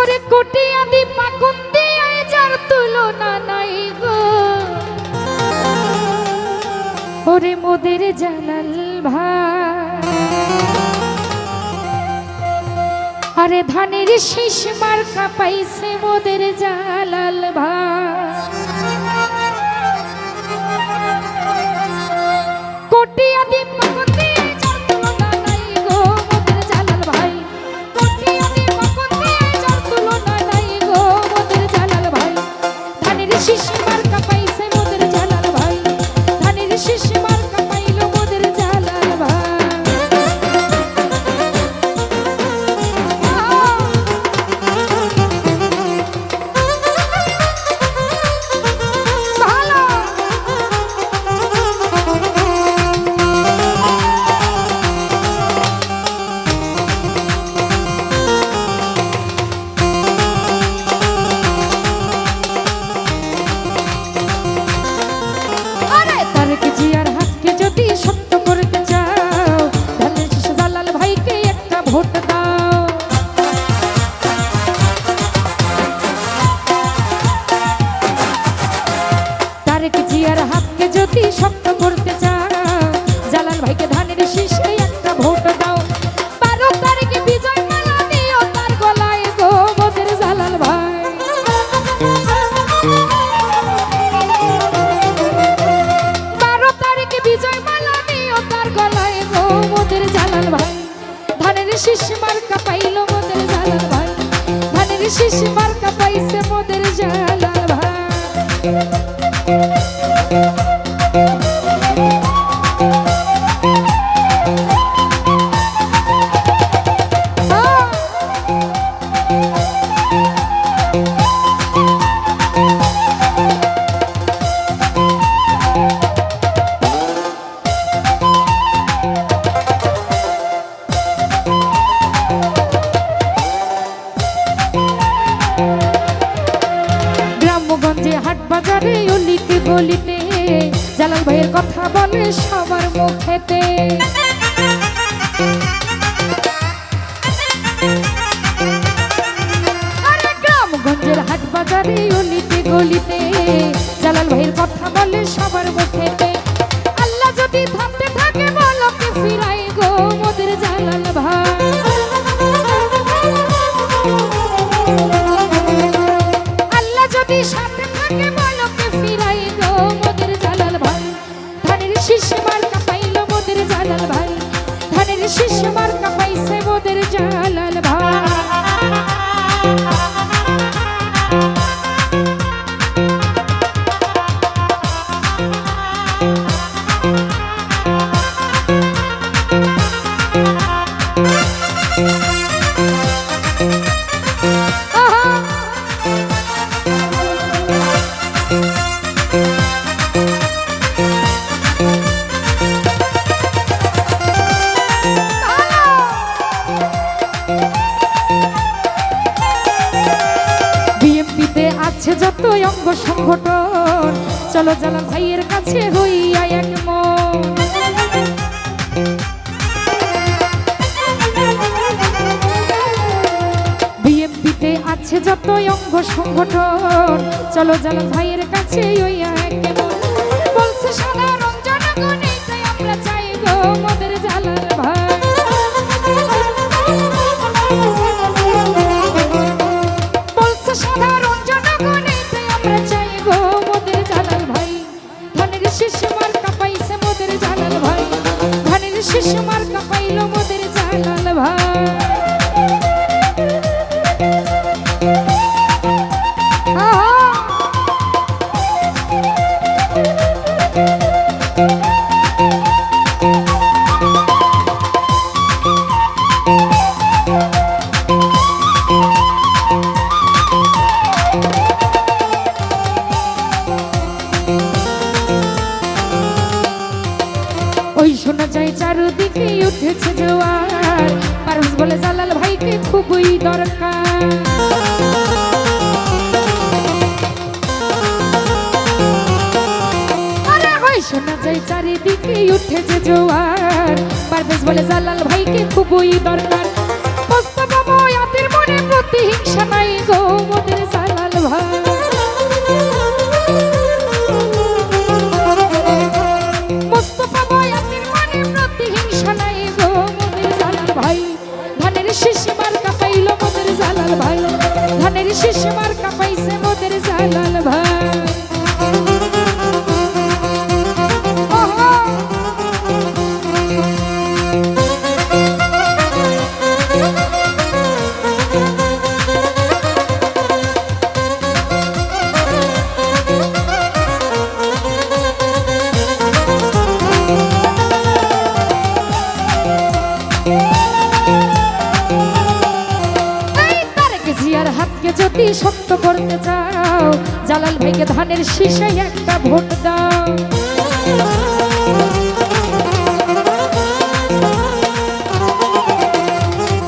ওরে কোটি আদি পাকুন্দি আয় যার তুলনা নাই গো ওরে মোদের জালাল ভাই আরে ধানের শীষ মার্কা পাইছে মোদের জালাল ভাই কোটি আদি পাকুন্দি আয় যার তুলনা নাই গো মোদের জালাল ভাই কোটি আদি পাকুন্দি আয় যার তুলনা নাই গো মোদের জালাল ভাই ধানের শীষ মার্কা পাইছে মোদের জালাল ভাই ধানের শীষ মার্কা পাইলো মোদের জালাল ভাই শক্ত করতে চাও জালাল ভাইকে ধানের শীষে একটা ভোট দাও 12 তারিখে বিজয় মালা দিও তার গলায় গো মোদের জালাল ভাই 12 তারিখে বিজয় মালা দিও তার গলায় গো মোদের জালাল ভাই ধানের শীষ মার্কা পাইলো মোদের জালাল ভাই ধানের শীষ মার্কা পাইছে মোদের জালাল ভাই গ্রামগঞ্জে হাট বাজারে অলিতে গলিতে জালাল ভাইয়ের কথা বলে সবার মুখেতে গ্রামগঞ্জের হাট বাজারে অলিতে গলিতে জালাল ভাইয়ের কথা বলে সবার মুখেতে আল্লাহ যদি থামতে থাকে বলকে ফিরাই গো মোদের জালাল ভাই আল্লাহ যদি সাথে থাকে বলকে ফিরাই গো মোদের জালাল ভাই ধানের শীষ মার্কা পাইলো মোদের জালাল ভাই ধানের শীষ মার্কা পাইছে মোদের জালাল ভাই যত অঙ্গ সংগঠন চলো জালাল ভাইয়ের কাছে হইয়া এক মন বিএমপিতে আছে যত অঙ্গ সংগঠন চলো জালাল ভাইয়ের কাছে হইয়া এক মন বলছে সাধারণ জনগণ এইটাই আমরা চাই গো মোদের জালাল ভাই বলছে সাধারণ জনগণ আমরা চাই গো মোদের জালাল ভাই ধানের শীষ মার্কা পাইছে মোদের জালাল ভাই ধানের শীষ মার্কা পাইলো মোদের জালাল ভাই ওই শোনা যায় চারদিকে উঠেছে জোয়ার পারভেজ বলে জালাল ভাইকে খুবই দরকার আরে ওই শোনা যায় চারিদিকে উঠেছে জোয়ার পারভেজ বলে জালাল ভাইকে খুবই দরকার মোস্তফা বয়াতের মনে প্রতিহিংসা হিংসা নাই গো মোদের জালাল ভাই। মোস্তফা বয়াতির মনে প্রতিহিংসা নাই গো মোদের জালাল ভাই। ধানের শীষ মার্কা পাইল মোদের জালাল ভাই, ধানের শীষ মার্কা পাইছে মোদের জালাল ভাই। জিয়ার হাতকে যদি শক্ত করতে চাও, জালাল ভাইকে ধানের শীষে একটা ভোট দাও।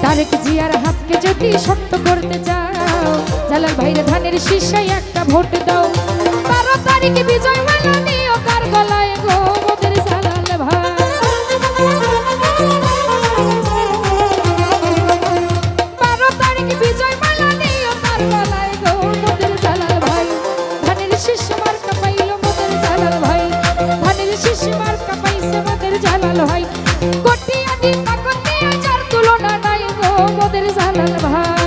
তারেক জিয়ার হাতকে যদি শক্ত করতে চাও, জালাল ভাইয়ের ধানের শীষে একটা ভোট দাও। 12 তারিখ বিজয় মালা নিও কার গলায় গো মোদের জালাল ভাই। 12 তারিখ বিজয় মালা নিও কার গলায় গো মোদের জালাল ভাই। ধানের শীষ মার্কা পাইল মোদের জালাল ভাই, ধানের শীষ মার্কা পাইছে মোদের জালাল ভাই। কোটি আদি পাকতে যার তুলনা নাই গো মোদের জালাল ভাই।